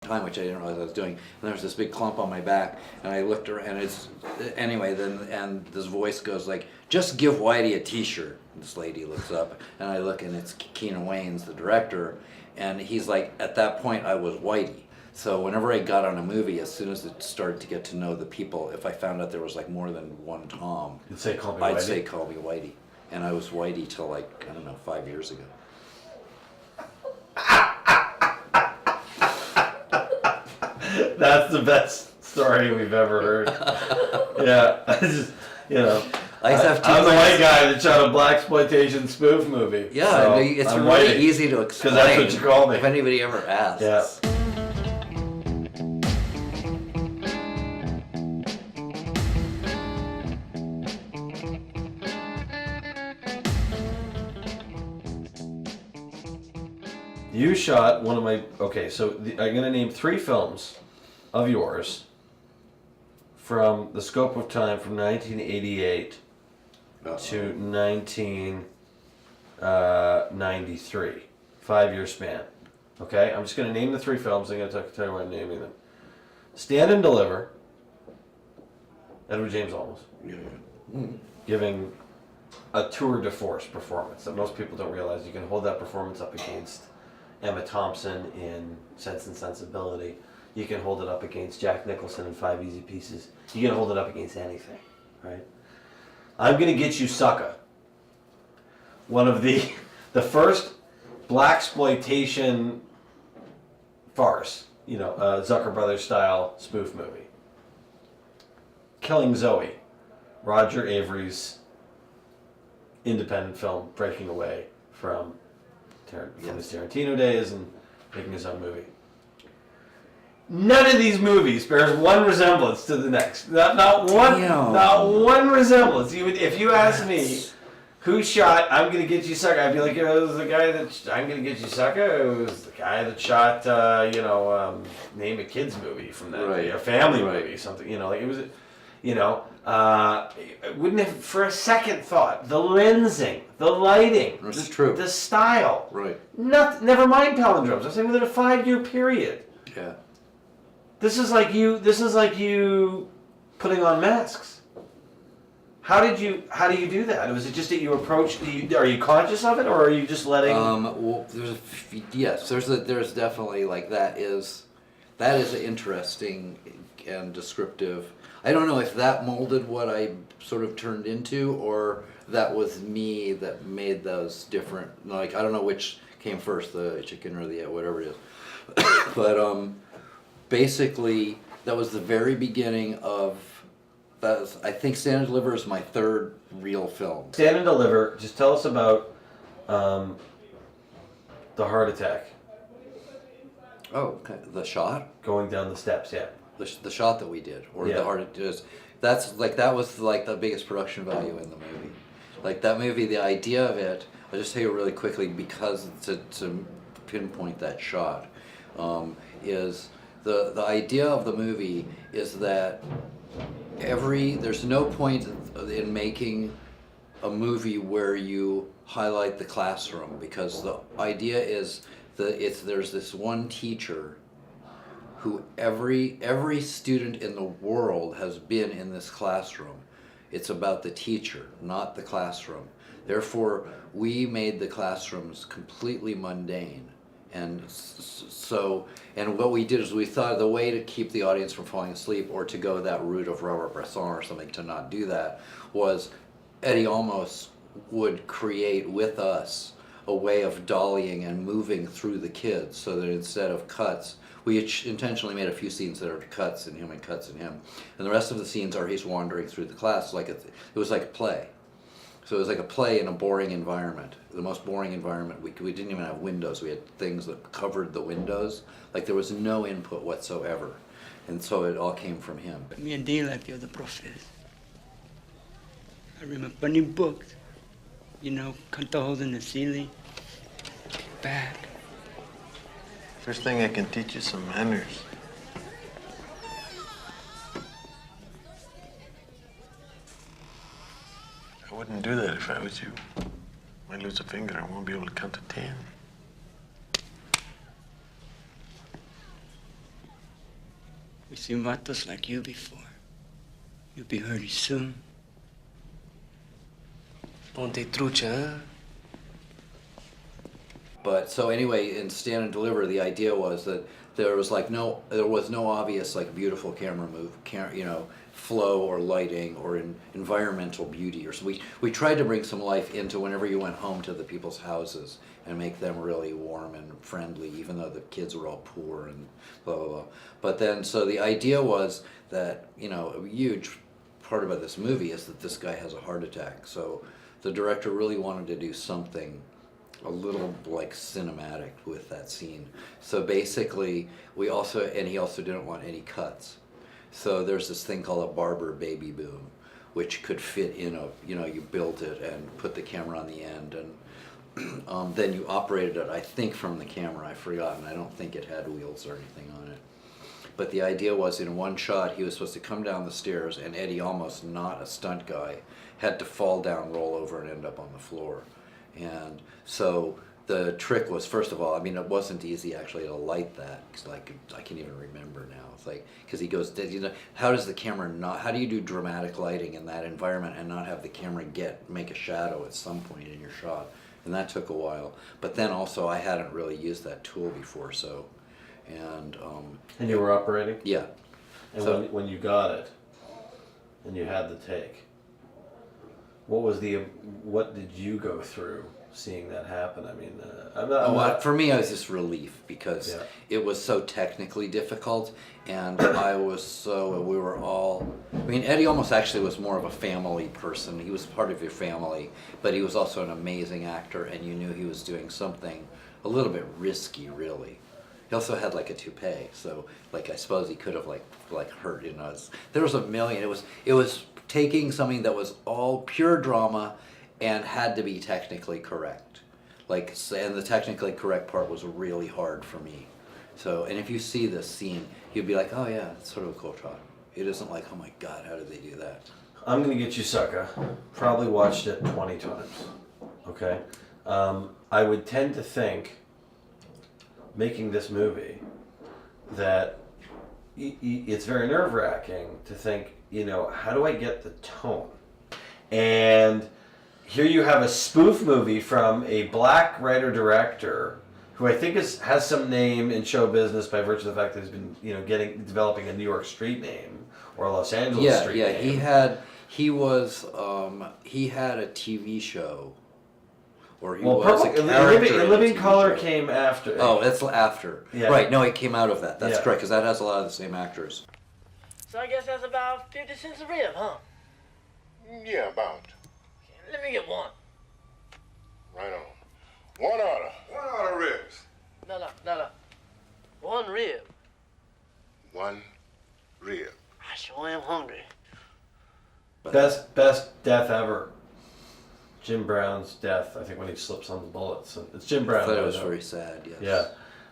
time, which I didn't realize I was doing. And there was this big clump on my back, and I looked around, and it's, anyway, and this voice goes like, just give Whitey a t-shirt. And this lady looks up, and I look, and it's Keenan Wayne's the director, and he's like, at that point I was Whitey. So whenever I got on a movie, as soon as it started to get to know the people, if I found out there was like more than one Tom, You'd say, call me I'd Whitey? say, call me Whitey. And I was Whitey till like, I don't know, 5 years ago. That's the best story we've ever heard. Yeah, I just, you know. I used to have I'm the white guy that shot a blaxploitation spoof movie. Yeah, so it's I'm really Whitey, easy to explain. because that's what you call me. If anybody ever asks. Yeah. You shot one of my... Okay, so I'm going to name 3 films of yours from the scope of time from 1988 to 1993. 5-year span. Okay? I'm just going to name the 3 films. I'm going to tell you why I'm naming them. Stand and Deliver. Edward James Olmos. Yeah. Giving a tour de force performance that most people don't realize. You can hold that performance up against Emma Thompson in Sense and Sensibility. You can hold it up against Jack Nicholson in 5 Easy Pieces. You can hold it up against anything, right? I'm Gonna Get You Sucka. One of the first blaxploitation farce, you know, Zucker Brothers style spoof movie. Killing Zoe, Roger Avery's independent film breaking away from his Tarantino days and making his own movie. None of these movies bears one resemblance to the next. Not one resemblance. If you ask me who shot I'm Gonna Get You Sucka, I'd be like, it was the guy that I'm Gonna Get You Sucka. It was the guy that shot, name a kids movie from that day, a family movie, something. You know, like it was, wouldn't have for a second thought the lensing, the lighting, the style. Right. Never mind palindromes. I'm saying within a 5-year period. Yeah. This is like you putting on masks. How do you do that? Was it just that you approached? Are you conscious of it, or are you just letting? Well, there's definitely like that is interesting and descriptive. I don't know if that molded what I sort of turned into, or that was me that made those different. Like I don't know which came first, the chicken or the whatever it is, but basically that was the very beginning of. I think Stand and Deliver is my 3rd real film. Stand and Deliver. Just tell us about the heart attack. Oh, okay. The shot? Going down the steps, yeah. The shot that we did, or the heart attack. That was like the biggest production value in the movie. Like that movie, the idea of it. I'll just tell you really quickly because to pinpoint that shot is the idea of the movie is that. There's no point in making a movie where you highlight the classroom, because the idea is there's this one teacher who every student in the world has been in this classroom. It's about the teacher, not the classroom. Therefore, we made the classrooms completely mundane. And and what we did is we thought the way to keep the audience from falling asleep, or to go that route of Robert Bresson or something to not do that, was Eddie Olmos would create with us a way of dollying and moving through the kids, so that instead of cuts, we intentionally made a few scenes that are cuts in him and cuts in him, and the rest of the scenes are he's wandering through the class like it was like a play. So it was like a play in a boring environment. The most boring environment. We didn't even have windows. We had things that covered the windows. Like there was no input whatsoever. And so it all came from him. Me and Dean like the other professors. I remember burning books. Cut the holes in the ceiling. Back. First thing I can teach you some manners. I wouldn't do that if I was you. Might lose a finger, I won't be able to count to 10. We seen vatos like you before. You'll be hurting soon. Ponte trucha, huh? But so anyway, in Stand and Deliver, the idea was that there was no obvious like beautiful camera move, flow or lighting or environmental beauty. Or so we tried to bring some life into whenever you went home to the people's houses and make them really warm and friendly, even though the kids were all poor and blah blah blah. But then so the idea was that a huge part about this movie is that this guy has a heart attack. So the director really wanted to do something a little like cinematic with that scene. So basically he also didn't want any cuts. So there's this thing called a barber baby boom, which could fit in you built it and put the camera on the end, and then you operated it, I think, from the camera. I've forgotten. I don't think it had wheels or anything on it. But the idea was in one shot he was supposed to come down the stairs, and Eddie, almost not a stunt guy, had to fall down, roll over, and end up on the floor. And so the trick was, first of all, I mean, it wasn't easy actually to light that, because I can't even remember now. It's like, because he goes, how does the camera how do you do dramatic lighting in that environment and not have the camera make a shadow at some point in your shot? And that took a while. But then also I hadn't really used that tool before, so, and you were operating? Yeah. And So- when you got it, and you had the take, what did you go through seeing that happen? I mean, for me, it was just relief because it was so technically difficult, and we were all. I mean, Eddie almost actually was more of a family person. He was part of your family, but he was also an amazing actor, and you knew he was doing something a little bit risky, really. He also had like a toupee, so like I suppose he could have like hurt. There was a million. It was taking something that was all pure drama and had to be technically correct. And the technically correct part was really hard for me. So, and if you see this scene, you'd be like, oh yeah, it's sort of a cool shot. It isn't like, oh my God, how did they do that? I'm Gonna Get You Sucka. Probably watched it 20 times. Okay? I would tend to think, making this movie, that it's very nerve-wracking to think, how do I get the tone? And here you have a spoof movie from a black writer-director who I think has some name in show business by virtue of the fact that he's been, developing a New York street name or a Los Angeles street name. He had a TV show. Or he was a character. Living Color came after. Oh, that's after. Yeah. Right, no, it came out of that. That's correct, because that has a lot of the same actors. So I guess that's about 50 cents a rib, huh? Yeah, about. Let me get one. Right on. One order. One order ribs. No. One rib. One rib. I sure am hungry. Best death ever. Jim Brown's death, I think, when he slips on the bullets. It's Jim Brown. I thought it was very sad, yes. Yeah.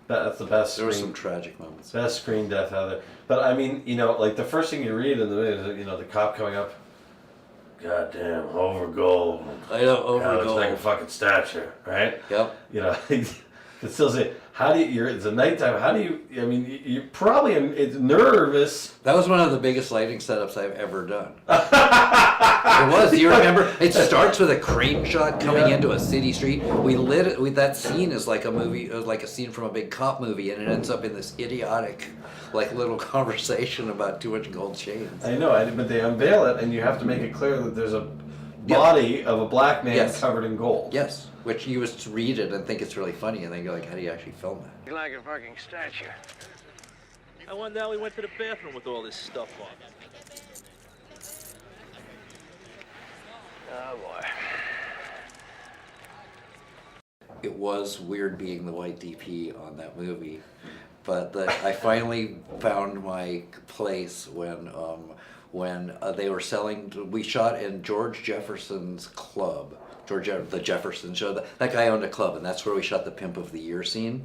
That's the best. There were some tragic moments. Best screen death out there. But I mean, like the first thing you read in the movie is, the cop coming up, goddamn, over gold. I know, over God, gold. looks like a fucking statue, right? Yep. It still say, it's a nighttime, you're probably it's nervous. That was one of the biggest lighting setups I've ever done. It was, do you remember? It starts with a crane shot coming into a city street. We lit it, that scene is like a movie, like a scene from a big cop movie, and it ends up in this idiotic, little conversation about too much gold chains. I know, but they unveil it, and you have to make it clear that there's a body of a black man covered in gold. Yes, which you just read it and think it's really funny, and then you're like, how do you actually film that? You're like a fucking statue. I wonder how he went to the bathroom with all this stuff on. Oh boy. It was weird being the white DP on that movie, but I finally found my place when they were selling. We shot in George Jefferson's club. The Jefferson show. That guy owned a club, and that's where we shot the Pimp of the Year scene.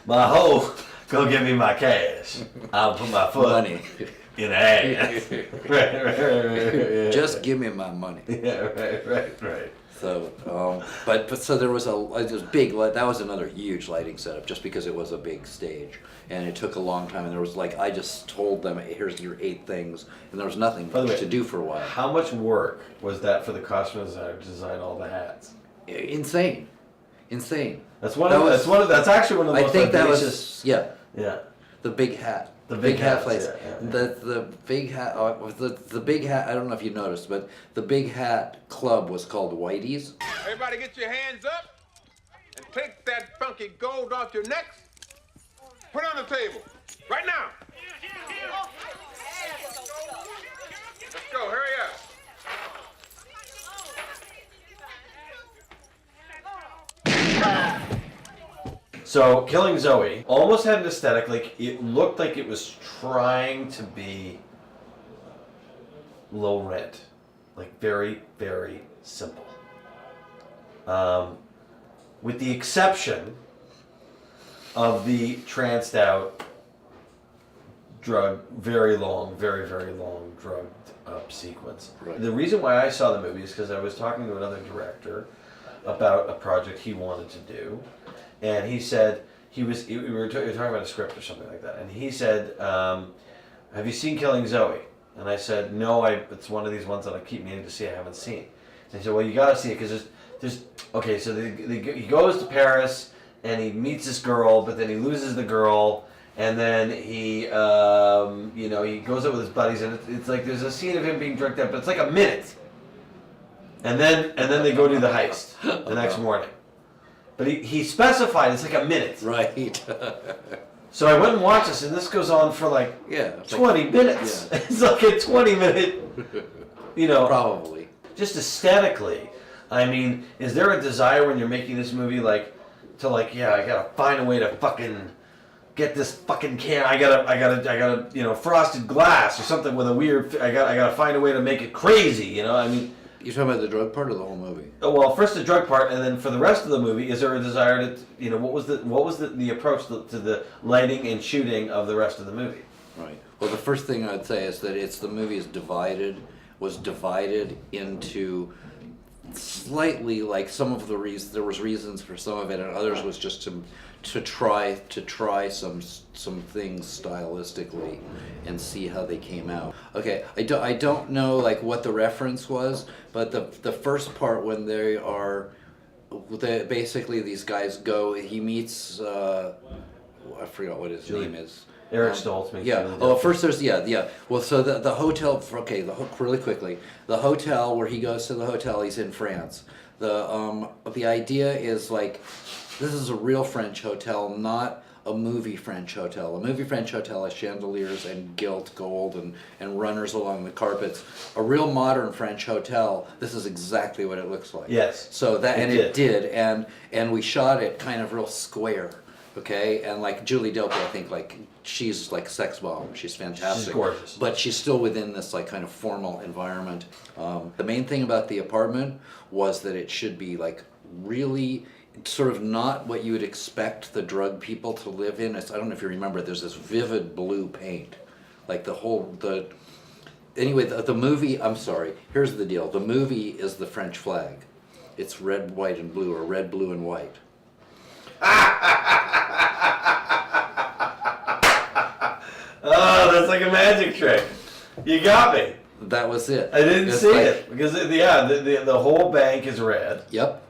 My hoe, go give me my cash. I'll put my foot. Money. in ass. right. Just give me my money. Yeah, right. So, but so there was big. That was another huge lighting setup, just because it was a big stage, and it took a long time. And there was I just told them, "Here's your 8 things," and there was nothing to do for a while. How much work was that for the costume designer to design all the hats? Insane. That's that's actually one of the most audacious. Yeah. The big hat. The big hat place. Yeah. The big hat. The big hat. I don't know if you noticed, but the big hat club was called Whitey's. Everybody get your hands up and take that funky gold off your necks. Put it on the table. Right now. Let's go. Hurry up. So, Killing Zoe almost had an aesthetic, like it looked like it was trying to be low rent, like very, very simple. With the exception of the tranced out, very, very long drugged up sequence. Right. The reason why I saw the movie is because I was talking to another director about a project he wanted to do. And he said, we were talking about a script or something like that. And he said, have you seen Killing Zoe? And I said, no, it's one of these ones that I keep meaning to see, I haven't seen. And he said, well, you gotta see it, because okay, so he goes to Paris, and he meets this girl, but then he loses the girl, and then he, he goes out with his buddies, and it's like, there's a scene of him being drugged up, but it's like a minute. And then they go do the heist the next morning. But he specified it's like a minute. Right. So I went and watched this, and this goes on for 20 minutes. Yeah. It's like a 20-minute, Probably. Just aesthetically. I mean, is there a desire when you're making this movie, I gotta find a way to fucking get this fucking can. I gotta, frosted glass or something with a weird. I gotta find a way to make it crazy. I mean. You're talking about the drug part or the whole movie? Well, first the drug part, and then for the rest of the movie, is there a desire to, what was the approach to the lighting and shooting of the rest of the movie? Right. Well, the first thing I'd say is that the movie was divided into slightly some of the reasons. There was reasons for some of it, and others was just to try some things stylistically and see how they came out. Okay, I don't know what the reference was, but the first part when basically these guys go, he meets I forgot what his name is. Eric Stoltz. Yeah. Oh, first there's Well, so the hotel. Okay, really quickly, the hotel where he goes to the hotel. He's in France. The idea is this is a real French hotel, not a movie French hotel. A movie French hotel has chandeliers and gilt gold and runners along the carpets. A real modern French hotel, this is exactly what it looks like. Yes. So it did, and we shot it kind of real square. Okay, and Julie Delpy, I think she's sex bomb. She's fantastic. She's gorgeous. But she's still within this kind of formal environment. The main thing about the apartment was that it should be really sort of not what you would expect the drug people to live in. I don't know if you remember, there's this vivid blue paint. Anyway, the movie, I'm sorry, here's the deal. The movie is the French flag. It's red, white, and blue, or red, blue, and white. Oh, that's like a magic trick. You got me. That was it. I didn't see it because the whole bank is red. Yep.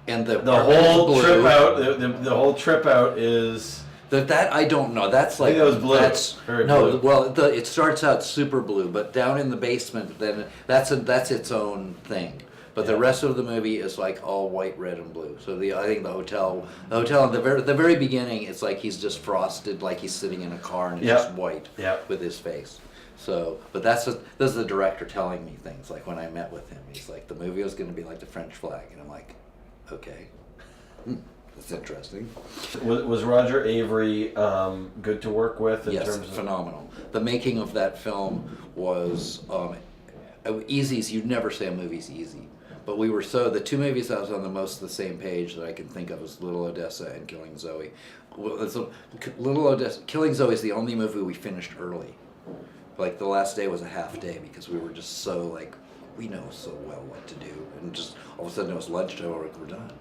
And the whole trip out. The whole trip out is that I don't know. That's I think that was blue. That's very no. blue. Well, it starts out super blue, but down in the basement, then that's its own thing. But the rest of the movie is all white, red, and blue. So I think the hotel at the very beginning, it's he's just frosted, he's sitting in a car and it's just white with his face. So, but this is the director telling me things. When I met with him, he's the movie was going to be like the French flag, and I'm okay, that's interesting. Was Roger Avery good to work with in terms of phenomenal. The making of that film was easy. You'd never say a movie's easy. But we were the two movies I was on the most the same page that I can think of was Little Odessa and Killing Zoe. Little Odessa, Killing Zoe is the only movie we finished early. Like the last day was a half day because we were just so like, we know so well what to do. And just all of a sudden it was lunchtime, we're done.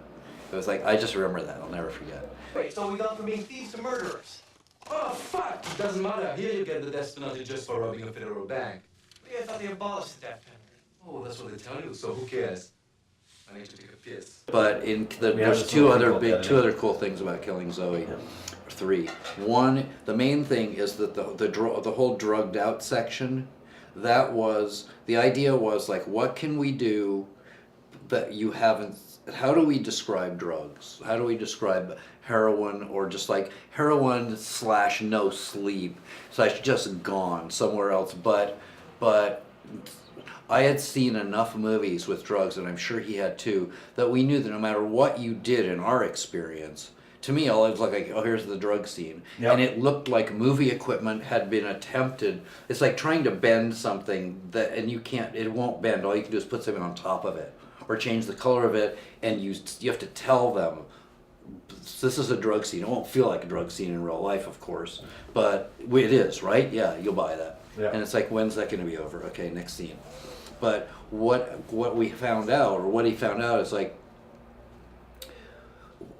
It was like, I just remember that, I'll never forget. Wait, so we gone from being thieves to murderers? Oh, fuck! It doesn't matter. Here you get the death penalty just for robbing a federal bank. Yeah, I thought they abolished the death penalty. Oh, that's what they tell you, so who cares? I need to take a piss. But there's two other cool things about Killing Zoe. Yeah. 3. One, the main thing is that the whole drugged out section, that was, the idea was like, what can we do that you haven't, how do we describe drugs? How do we describe heroin, or just like heroin / no sleep / just gone somewhere else? But I had seen enough movies with drugs, and I'm sure he had too, that we knew that no matter what you did in our experience, to me, all it was like, oh, here's the drug scene. Yep. And it looked like movie equipment had been attempted. It's like trying to bend something that, and you can't, it won't bend. All you can do is put something on top of it, or change the color of it, and you have to tell them, this is a drug scene. It won't feel like a drug scene in real life, of course, but it is, right? Yeah, you'll buy that. Yeah. And it's like, when's that going to be over? Okay, next scene. But what we found out, or what he found out, is like,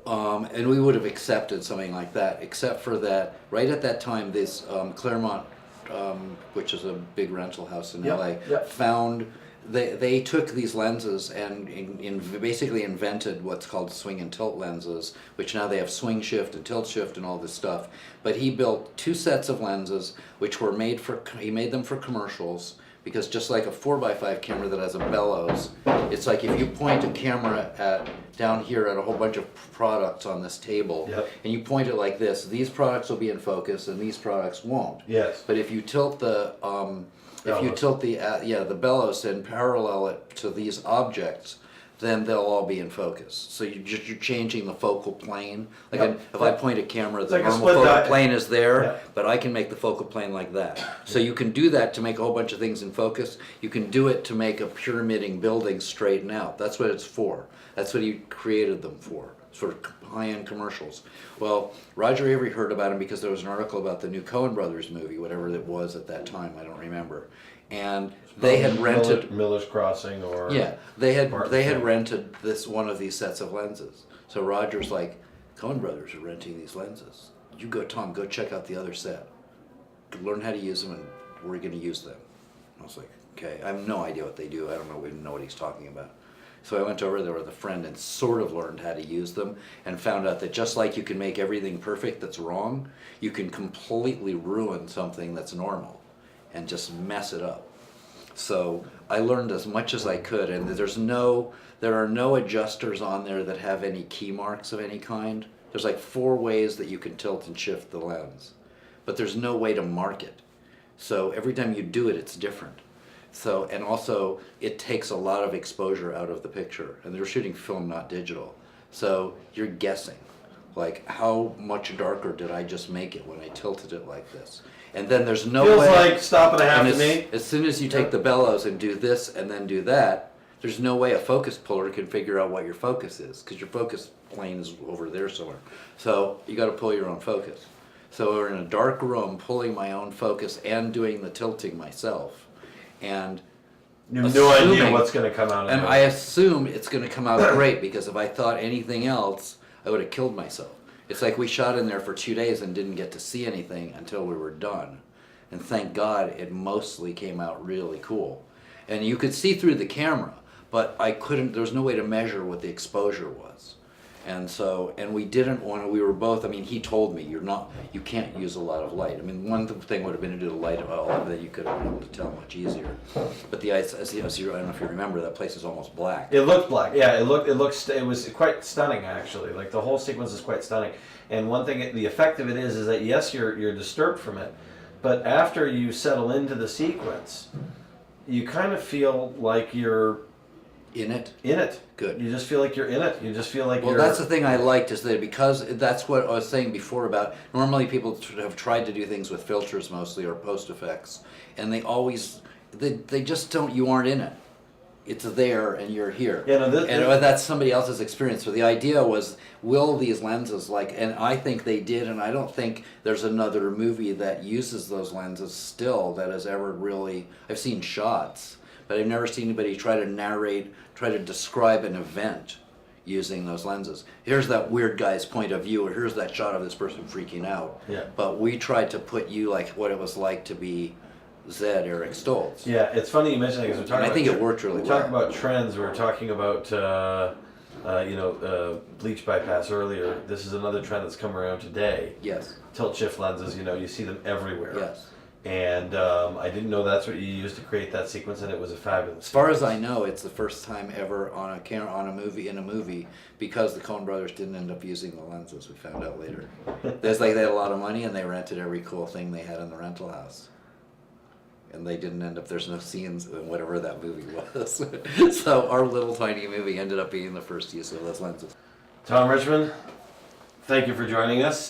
and we would have accepted something like that, except for that, right at that time, this Claremont, which is a big rental house in LA, found, they took these lenses and basically invented what's called swing and tilt lenses, which now they have swing shift and tilt shift and all this stuff. But he built 2 sets of lenses, which were he made them for commercials, because just like a 4x5 camera that has a bellows, it's like if you point a camera down here at a whole bunch of products on this table, and you point it like this, these products will be in focus and these products won't. Yes. But if you tilt the the bellows and parallel it to these objects, then they'll all be in focus. So you're changing the focal plane. Like if I point a camera, the normal focal plane is there, but I can make the focal plane like that. So you can do that to make a whole bunch of things in focus. You can do it to make a pyramiding building straighten out. That's what it's for. That's what he created them for high-end commercials. Well, Roger Avery heard about him because there was an article about the new Coen Brothers movie, whatever it was at that time, I don't remember. And they had rented Miller's Crossing, or they had rented one of these sets of lenses. So Roger's like, Coen Brothers are renting these lenses. You go, Tom, go check out the other set. Learn how to use them, and we're going to use them. I was like, okay. I have no idea what they do. I don't know. We didn't know what he's talking about. So I went over there with a friend and sort of learned how to use them, and found out that just like you can make everything perfect that's wrong, you can completely ruin something that's normal and just mess it up. So I learned as much as I could, and there are no adjusters on there that have any key marks of any kind. There's like 4 ways that you can tilt and shift the lens, but there's no way to mark it. So every time you do it, it's different. So, and also it takes a lot of exposure out of the picture, and they're shooting film, not digital. So you're guessing, like, how much darker did I just make it when I tilted it like this? And then there's no way. Feels like Stop and a Half to Me. As soon as you take the bellows and do this and then do that, there's no way a focus puller can figure out what your focus is, because your focus plane is over there somewhere. So you got to pull your own focus. So we're in a dark room pulling my own focus and doing the tilting myself. And you have no idea what's going to come out of it. And I assume it's going to come out great, because if I thought anything else, I would have killed myself. It's like we shot in there for 2 days and didn't get to see anything until we were done. And thank God it mostly came out really cool. And you could see through the camera, but there was no way to measure what the exposure was. And so, and we didn't want to, we were both, I mean, he told me, you can't use a lot of light. I mean, one thing would have been to do the light that you could have been able to tell much easier. But the ice, I don't know if you remember, that place is almost black. It looked black, yeah, it was quite stunning, actually. Like, the whole sequence is quite stunning. And one thing, the effect of it is that, yes, you're disturbed from it, but after you settle into the sequence, you kind of feel like you're in it. Good. You just feel like you're in it. You just feel like Well, that's the thing I liked, is that because that's what I was saying before about, normally people have tried to do things with filters mostly, or post effects, and they always, they just don't, you aren't in it. it's there and you're here. Yeah, no, and that's somebody else's experience. So the idea was, will these lenses and I think they did, and I don't think there's another movie that uses those lenses still that has ever really, I've seen shots, but I've never seen anybody try to describe an event using those lenses. Here's that weird guy's point of view, or here's that shot of this person freaking out. Yeah. But we tried to put you like what it was like to be Zed Eric Stoltz. Yeah, it's funny you mention that because we're talking. I think it worked really well. We're talking about trends. We're talking about bleach bypass earlier. This is another trend that's come around today. Yes. Tilt shift lenses. You see them everywhere. Yes. And I didn't know that's what you used to create that sequence, and it was a fabulous. As far as I know, it's the first time ever in a movie, because the Coen brothers didn't end up using the lenses. We found out later. There's they had a lot of money and they rented every cool thing they had in the rental house. And they didn't end up, there's no scenes in whatever that movie was. So our little tiny movie ended up being the first use of those lenses. Tom Richmond, thank you for joining us.